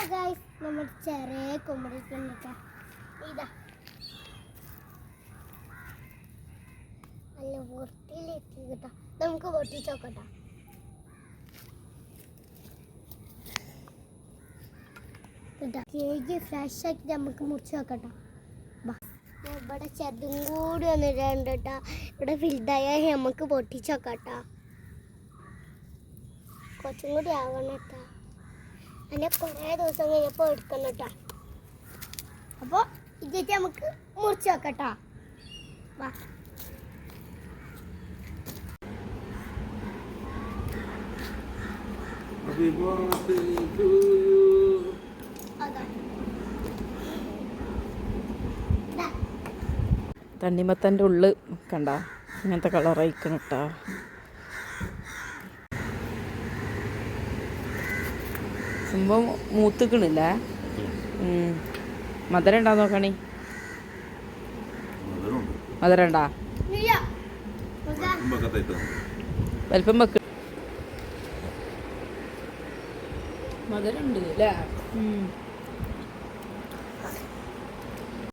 Guys നമ്മൾ ചെറിയ കുമ്പളിക്കുന്നിട്ടാ ഇതാ നല്ല പൊട്ടിയിലെത്തി കേട്ടോ നമുക്ക് പൊട്ടിച്ചോക്കട്ടോ കേക്ക് ഫ്രഷ് ആക്കി നമുക്ക് മുറിച്ച് വെക്കട്ടോ ഇവിടെ ചെറുതും കൂടി വന്നിട്ടുണ്ട് കേട്ടോ ഇവിടെ ഫിൽഡായ നമുക്ക് പൊട്ടിച്ചോക്കട്ടോ കുറച്ചും കൂടി ആവണം കേട്ടോ അങ്ങനെ കുറേ ദിവസം കഴിഞ്ഞപ്പോൾ എടുക്കണം കേട്ടോ അപ്പോൾ ഇതിട്ട് നമുക്ക് മുറിച്ച് വെക്കട്ടോ വാ Happy birthday to you. തണ്ണിമത്തൻ്റെ ഉള്ളു കണ്ട ഇങ്ങനത്തെ കളറായിക്കണം കേട്ടോ സംഭവം മൂത്തുക്കണില്ലേ മധുരം ഉണ്ടാ നോക്കണി മധുരം ഉണ്ടാ വലിപ്പം വെക്ക മധുരം ഉണ്ട് അല്ലേ